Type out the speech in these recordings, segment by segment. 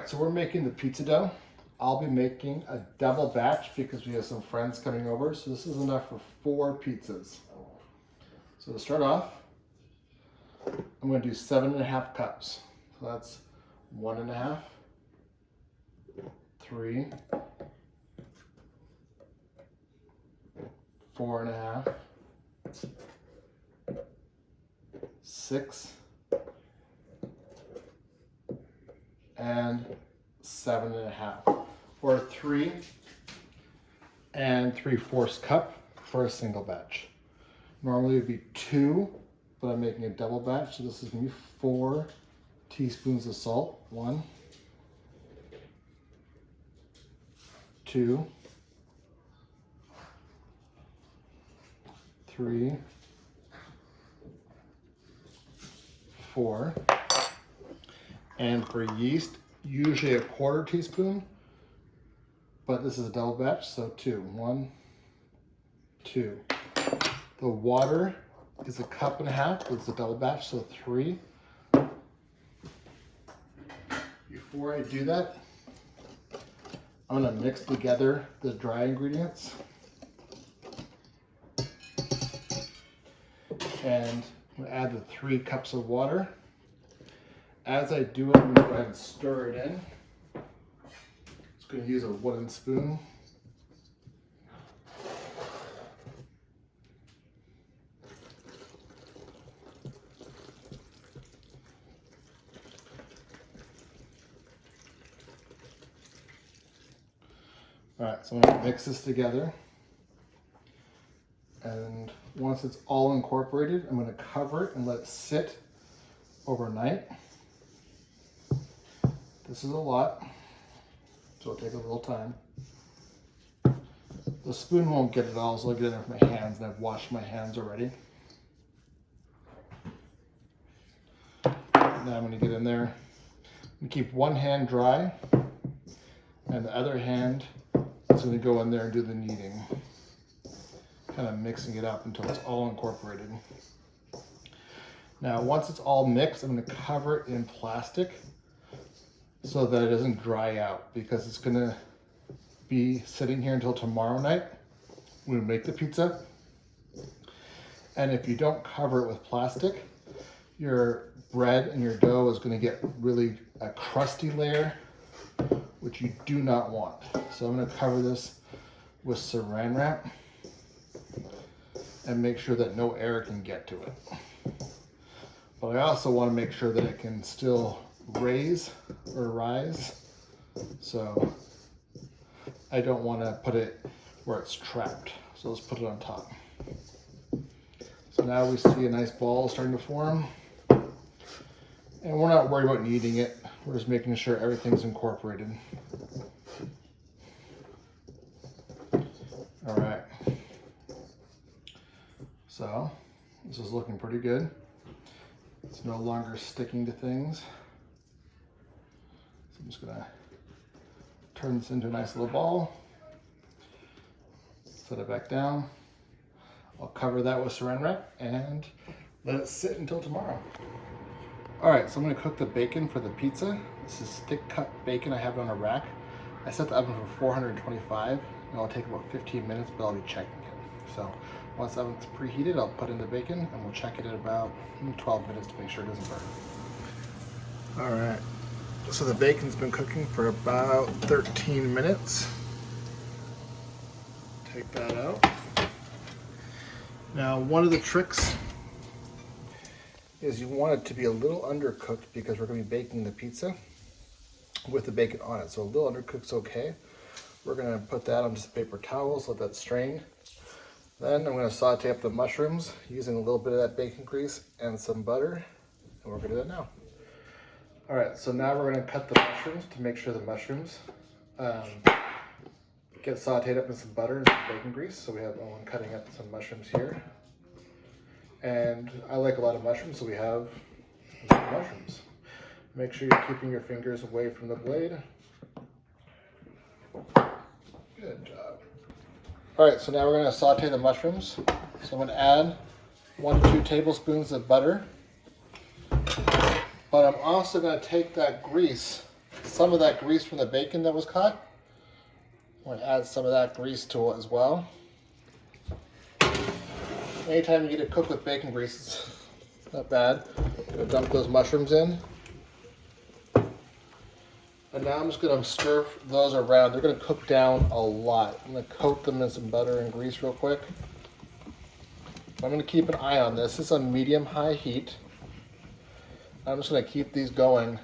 right, so we're making the pizza dough. I'll be making a double batch because we have some friends coming over. So this is enough for 4 pizzas. So to start off, I'm going to do 7.5 cups. So that's 1.5, 3, 4.5, 6, and 7.5, or 3 3/4 cup for a single batch. Normally it would be 2, but I'm making a double batch, so this is going to be 4 teaspoons of salt. 1, 2, 3, 4. And for yeast, usually a 1/4 teaspoon, but this is a double batch, so 2. 1, 2. The water is 1.5 cups, it's a double batch, so 3. Before I do that, I'm going to mix together the dry ingredients. And I'm going to add the 3 cups of water. As I do it, I'm going to go ahead and stir it in. Just going to use a wooden spoon. All right, so I'm going to mix this together. And once it's all incorporated, I'm going to cover it and let it sit overnight. This is a lot, so it'll take a little time. The spoon won't get it all, so I'll get it in with my hands, and I've washed my hands already. Now I'm going to get in there and keep one hand dry, and the other hand is going to go in there and do the kneading, kind of mixing it up until it's all incorporated. Now, once it's all mixed, I'm going to cover it in plastic so that it doesn't dry out, because it's going to be sitting here until tomorrow night when we make the pizza. And if you don't cover it with plastic, your bread and your dough is going to get really a crusty layer, which you do not want. So I'm going to cover this with saran wrap and make sure that no air can get to it. But I also want to make sure that it can still rise. So I don't want to put it where it's trapped. So let's put it on top. So now we see a nice ball starting to form. And we're not worried about kneading it. We're just making sure everything's incorporated. All right. So this is looking pretty good. It's no longer sticking to things. So I'm just gonna turn this into a nice little ball. Set it back down. I'll cover that with saran wrap and let it sit until tomorrow. All right, so I'm gonna cook the bacon for the pizza. This is thick cut bacon. I have it on a rack. I set the oven for 425, and it'll take about 15 minutes, but I'll be checking it. So once the oven's preheated, I'll put in the bacon and we'll check it in about 12 minutes to make sure it doesn't burn. All right, so the bacon's been cooking for about 13 minutes. Take that out. Now, one of the tricks is you want it to be a little undercooked because we're going to be baking the pizza with the bacon on it. So a little undercooked's okay. We're going to put that on just paper towels, let that strain. Then I'm going to saute up the mushrooms using a little bit of that bacon grease and some butter. And we're going to do that now. All right, so now we're going to cut the mushrooms to make sure the mushrooms get sauteed up in some butter and some bacon grease. So we have Owen cutting up some mushrooms here. And I like a lot of mushrooms, so we have mushrooms. Make sure you're keeping your fingers away from the blade. Good job. All right, so now we're gonna saute the mushrooms. So I'm gonna add 1 to 2 tablespoons of butter. But I'm also gonna take that grease some of that grease from the bacon that was caught. I'm going to add some of that grease to it as well. Anytime you get it cooked with bacon grease, it's not bad. I'm going to dump those mushrooms in. And now I'm just going to stir those around. They're going to cook down a lot. I'm going to coat them in some butter and grease real quick. I'm going to keep an eye on this. This is a medium-high heat. I'm just going to keep these going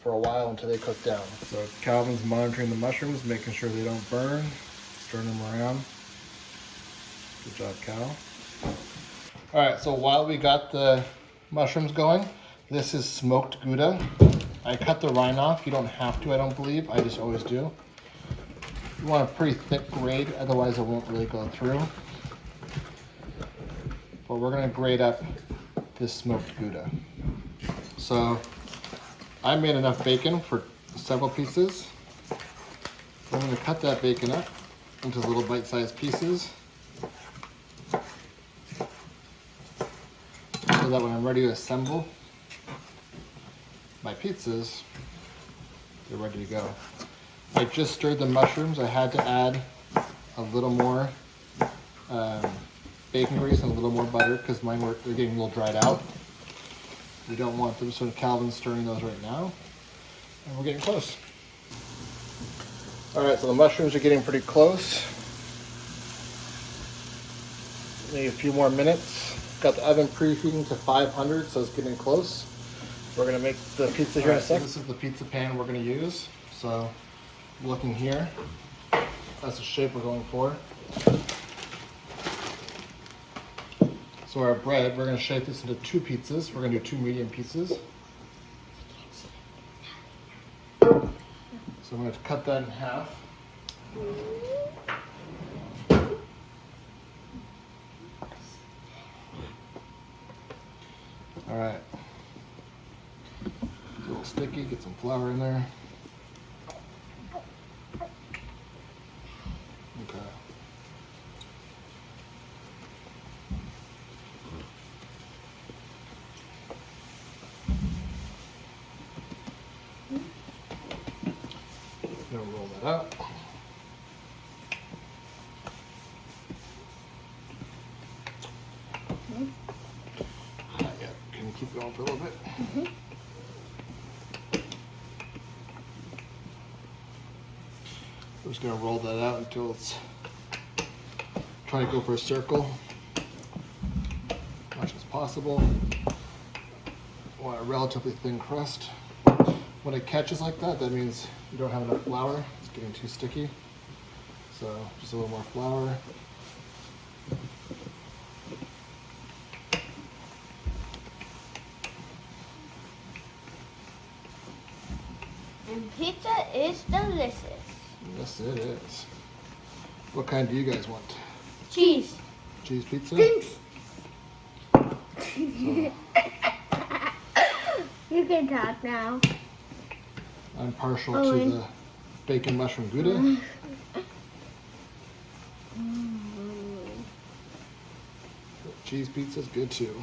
for a while until they cook down. So Calvin's monitoring the mushrooms, making sure they don't burn, stirring them around. Good job, Cal. All right, so while we got the mushrooms going, this is smoked Gouda. I cut the rind off. You don't have to, I don't believe. I just always do. You want a pretty thick grate, otherwise it won't really go through. But we're gonna grate up this smoked Gouda. So I made enough bacon for several pieces. I'm gonna cut that bacon up into little bite-sized pieces, so that when I'm ready to assemble my pizzas, they're ready to go. I just stirred the mushrooms. I had to add a little more bacon grease and a little more butter because mine they're getting a little dried out. We don't want them, so Calvin's stirring those right now. And we're getting close. All right, so the mushrooms are getting pretty close. Maybe a few more minutes. Got the oven preheating to 500, so it's getting close. We're gonna make the pizza here in a second. So this is the pizza pan we're gonna use. So looking here, that's the shape we're going for. So our bread, we're gonna shape this into 2 pizzas. We're gonna do 2 medium pizzas. So I'm gonna cut that in half. All right. A little sticky, get some flour in there. Okay. Gonna roll that out. Not yet. Can you keep going for a little bit? We're just gonna roll that out until it's try to go for a circle as much as possible. Want a relatively thin crust. When it catches like that, that means you don't have enough flour. It's getting too sticky. So just a little more flour. And pizza is delicious. Yes, it is. What kind do you guys want? Cheese. Cheese pizza? Thanks. So, you can talk now. I'm partial to the bacon mushroom Gouda. Cheese pizza is good too.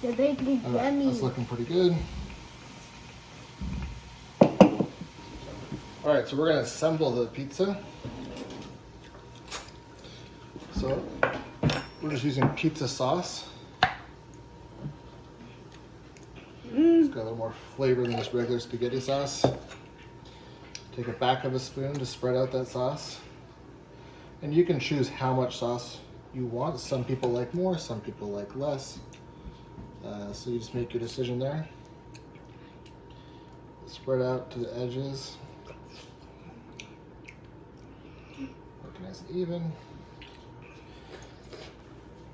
The bacon's All right, yummy. that's looking pretty good. All right, so we're gonna assemble the pizza. So we're just using pizza sauce. It's got a little more flavor than just regular spaghetti sauce. Take a back of a spoon to spread out that sauce. And you can choose how much sauce you want. Some people like more, some people like less. So you just make your decision there. Spread out to the edges. Look nice and even.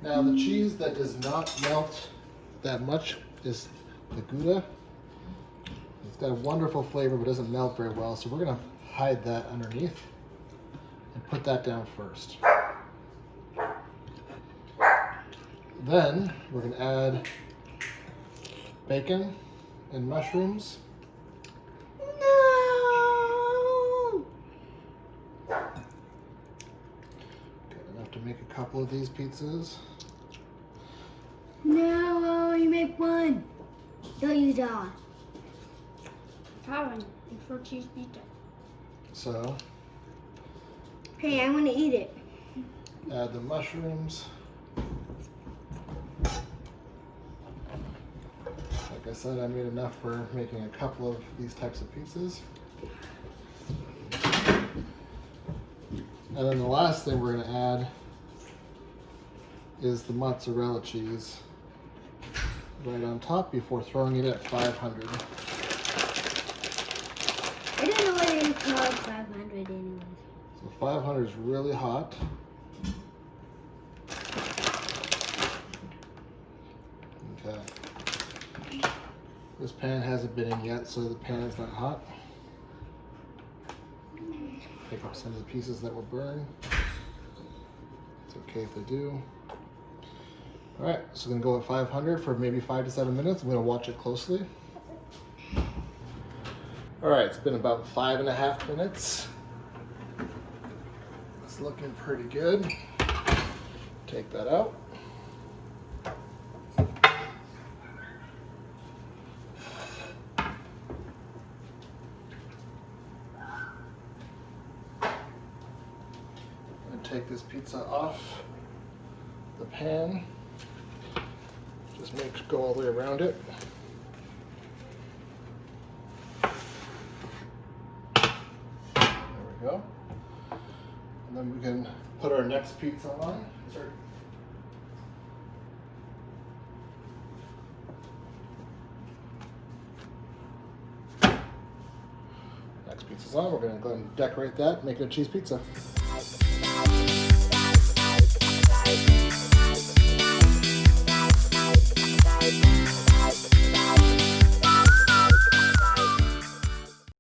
Now the cheese that does not melt that much is the Gouda. It's got a wonderful flavor but doesn't melt very well, so we're gonna hide that underneath and put that down first. Then we're gonna add bacon and mushrooms. No. Good enough to make a couple of these pizzas. No, you make one. Don't use that. Karen, it's for cheese pizza. So Hey, I want to eat it. add the mushrooms. Like I said, I made enough for making a couple of these types of pizzas. And then the last thing we're going to add is the mozzarella cheese right on top before throwing it at 500. I don't know what it is called 500 anyways. So 500 is really hot. Okay. This pan hasn't been in yet, so the pan is not hot. Pick up some of the pieces that will burn. It's okay if they do. All right, so I'm gonna go at 500 for maybe 5 to 7 minutes. I'm gonna watch it closely. All right, it's been about 5.5 minutes. It's looking pretty good. Take that out. Take this pizza off the pan. Just go all the way around it. There we go. And then we can put our next pizza on. Next pizza's on. We're going to go ahead and decorate that, make it a cheese pizza.